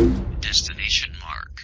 Destination mark.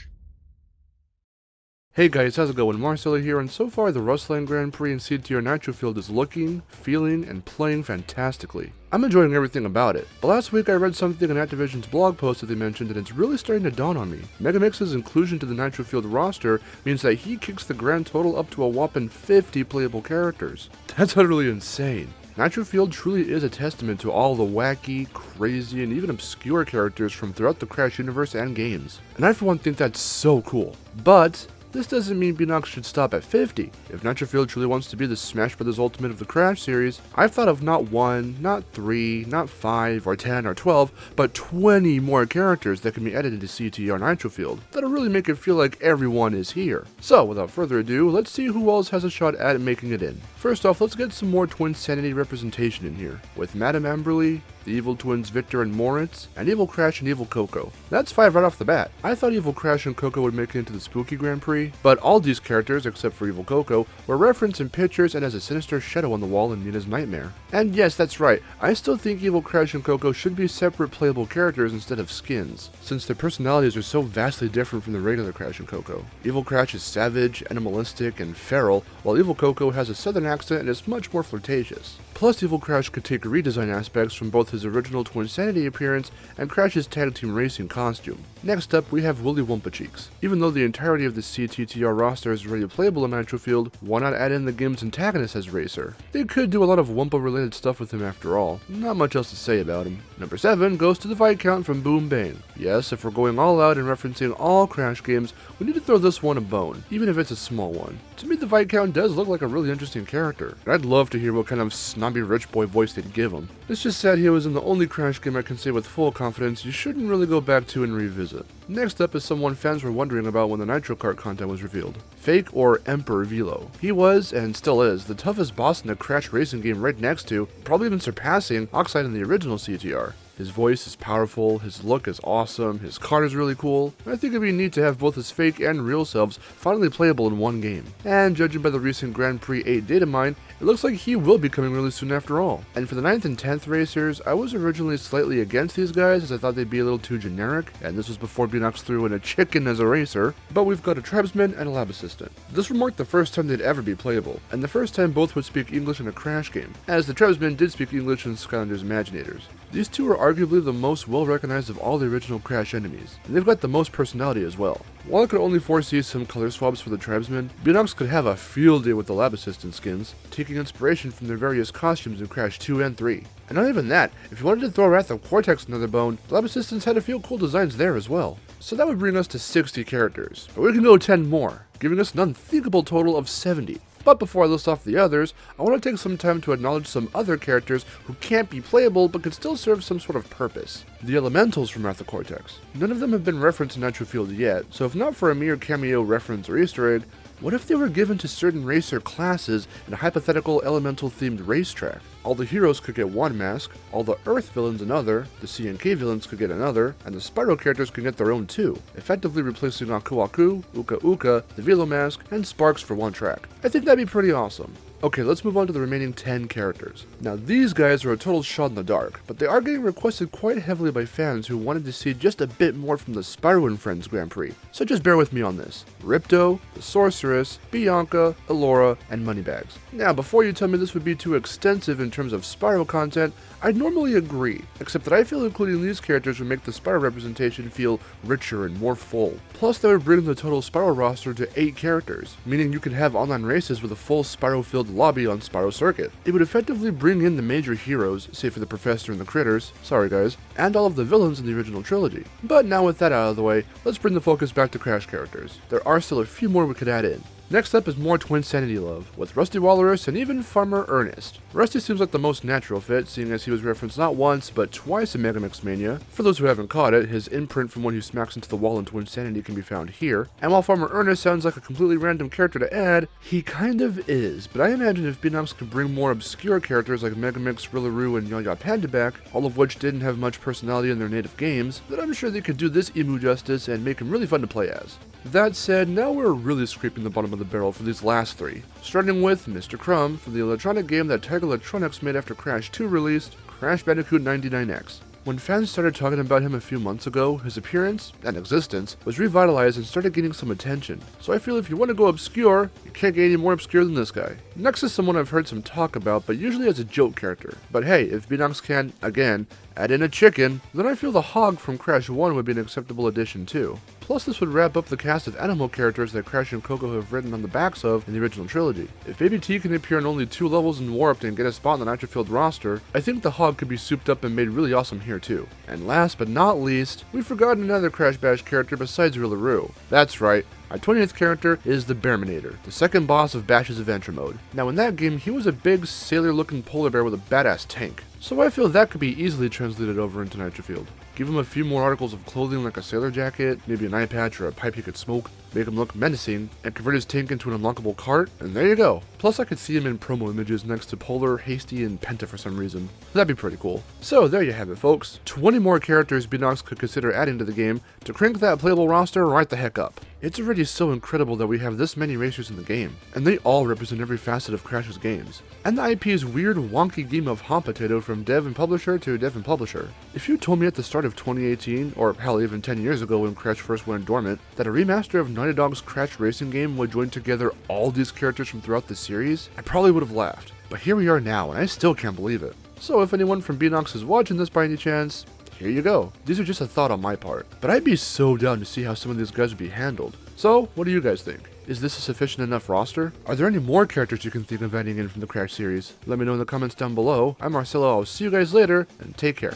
Hey guys, how's it going? Marcelo here, and so far the Rusland Grand Prix in CTR Nitro-Fueled is looking, feeling, and playing fantastically. I'm enjoying everything about it, but last week I read something in Activision's blog post that they mentioned and it's really starting to dawn on me. MegaMix's inclusion to the Nitro-Fueled roster means that he kicks the grand total up to a whopping 50 playable characters. That's utterly insane. Nitro-Fueled truly is a testament to all the wacky, crazy, and even obscure characters from throughout the Crash universe and games. And I for one think that's so cool. But this doesn't mean Beanox should stop at 50. If Nitro-Fueled truly wants to be the Smash Bros. Ultimate of the Crash series, I've thought of not 1, not 3, not 5, or 10, or 12, but 20 more characters that can be added into CTR Nitro-Fueled that'll really make it feel like everyone is here. So, without further ado, let's see who else has a shot at making it in. First off, let's get some more Twinsanity representation in here, with Madame Amberly, the Evil Twins Victor and Moritz, and Evil Crash and Evil Coco. That's 5 right off the bat. I thought Evil Crash and Coco would make it into the Spooky Grand Prix, but all these characters, except for Evil Coco, were referenced in pictures and as a sinister shadow on the wall in Nina's Nightmare. And yes, that's right, I still think Evil Crash and Coco should be separate playable characters instead of skins, since their personalities are so vastly different from the regular Crash and Coco. Evil Crash is savage, animalistic, and feral, while Evil Coco has a southern accent and is much more flirtatious. Plus, Evil Crash could take redesign aspects from both his original Twinsanity appearance and Crash's tag team racing costume. Next up, we have Willy Wumpa Cheeks. Even though the entirety of the CTTR roster is already playable in Nitro-Fueled, why not add in the game's antagonist as Racer? They could do a lot of Wumpa related stuff with him after all. Not much else to say about him. Number 7 goes to the Viscount from Boom Bang. Yes, if we're going all out and referencing all Crash games, we need to throw this one a bone, even if it's a small one. To me, the Viscount does look like a really interesting character, and I'd love to hear what kind of snobby rich boy voice they'd give him. It's just sad he was in the only Crash game I can say with full confidence you shouldn't really go back to and revisit. Next up is someone fans were wondering about when the Nitro Kart content was revealed. Fake or Emperor Velo. He was, and still is, the toughest boss in the Crash racing game right next to, probably even surpassing, Oxide in the original CTR. His voice is powerful, his look is awesome, his car is really cool, and I think it'd be neat to have both his fake and real selves finally playable in one game. And judging by the recent Grand Prix 8 data mine, it looks like he will be coming really soon after all. And for the 9th and 10th racers, I was originally slightly against these guys as I thought they'd be a little too generic, and this was before Beanox threw in a chicken as a racer, but we've got a tribesman and a lab assistant. This would mark the first time they'd ever be playable, and the first time both would speak English in a Crash game, as the tribesman did speak English in Skylanders Imaginators. These two are arguably the most well-recognized of all the original Crash enemies, and they've got the most personality as well. While I could only foresee some color swaps for the tribesmen, Beanox could have a field day with the lab assistant skins, taking inspiration from their various costumes in Crash 2 and 3. And not even that, if you wanted to throw Wrath of Cortex another bone, the lab assistants had a few cool designs there as well. So that would bring us to 60 characters, but we can go 10 more, giving us an unthinkable total of 70. But before I list off the others, I want to take some time to acknowledge some other characters who can't be playable but can still serve some sort of purpose. The Elementals from Wrath of Cortex. None of them have been referenced in Nitro-Fueled yet, so if not for a mere cameo reference or Easter egg, what if they were given to certain racer classes in a hypothetical elemental-themed racetrack? All the heroes could get one mask, all the Earth villains another, the C and K villains could get another, and the Spyro characters could get their own too, effectively replacing Aku Aku, Uka Uka, the Velo mask, and Sparks for one track. I think that'd be pretty awesome. Okay, let's move on to the remaining 10 characters. Now these guys are a total shot in the dark, but they are getting requested quite heavily by fans who wanted to see just a bit more from the Spyro and Friends Grand Prix, so just bear with me on this. Ripto, the Sorceress, Bianca, Elora, and Moneybags. Now before you tell me this would be too extensive in terms of Spyro content, I'd normally agree, except that I feel including these characters would make the Spyro representation feel richer and more full. Plus they would bring the total Spyro roster to 8 characters, meaning you could have online races with a full Spyro-filled lobby on Spyro Circuit. It would effectively bring in the major heroes, save for the Professor and the Critters, sorry guys, and all of the villains in the original trilogy. But now with that out of the way, let's bring the focus back to Crash characters. There are still a few more we could add in. Next up is more Twinsanity love, with Rusty Walrus and even Farmer Ernest. Rusty seems like the most natural fit, seeing as he was referenced not once, but twice in MegaMix Mania. For those who haven't caught it, his imprint from when he smacks into the wall in Twinsanity can be found here. And while Farmer Ernest sounds like a completely random character to add, he kind of is, but I imagine if Beanox could bring more obscure characters like MegaMix, Rillaroo, and Yaya Panda back, all of which didn't have much personality in their native games, then I'm sure they could do this emu justice and make him really fun to play as. That said, now we're really scraping the bottom of the barrel for these last 3, starting with Mr. Crumb from the electronic game that Tiger Electronics made after Crash 2 released, Crash Bandicoot 99X. When fans started talking about him a few months ago, his appearance and existence was revitalized and started getting some attention. So I feel if you want to go obscure, you can't get any more obscure than this guy. Next is someone I've heard some talk about, but usually as a joke character. But hey, if Beanox can, again, add in a chicken, then I feel the hog from Crash 1 would be an acceptable addition too. Plus this would wrap up the cast of animal characters that Crash and Coco have written on the backs of in the original trilogy. If Baby T can appear in only 2 levels in Warped and get a spot on the Nitro-Fueled roster, I think the hog could be souped up and made really awesome here too. And last but not least, we've forgotten another Crash Bash character besides Rillaroo. That's right. Our 20th character is the Bearminator, the second boss of Bash's Adventure Mode. Now in that game, he was a big, sailor-looking polar bear with a badass tank. So I feel that could be easily translated over into Nitro-Fueled. Give him a few more articles of clothing like a sailor jacket, maybe an eye patch or a pipe he could smoke, make him look menacing, and convert his tank into an unlockable cart, and there you go. Plus I could see him in promo images next to Polar, Hasty, and Penta for some reason. That'd be pretty cool. So there you have it folks, 20 more characters Beanox could consider adding to the game to crank that playable roster right the heck up. It's already so incredible that we have this many racers in the game, and they all represent every facet of Crash's games. And the IP's weird, wonky game of hot potato from dev and publisher to dev and publisher. If you told me at the start of 2018, or hell even 10 years ago when Crash first went dormant, that a remaster of Naughty Dog's Crash racing game would join together all these characters from throughout the series, I probably would have laughed. But here we are now, and I still can't believe it. So if anyone from Beanox is watching this by any chance, here you go. These are just a thought on my part, but I'd be so down to see how some of these guys would be handled. So, what do you guys think? Is this a sufficient enough roster? Are there any more characters you can think of adding in from the Crash series? Let me know in the comments down below. I'm Marcelo, I'll see you guys later, and take care.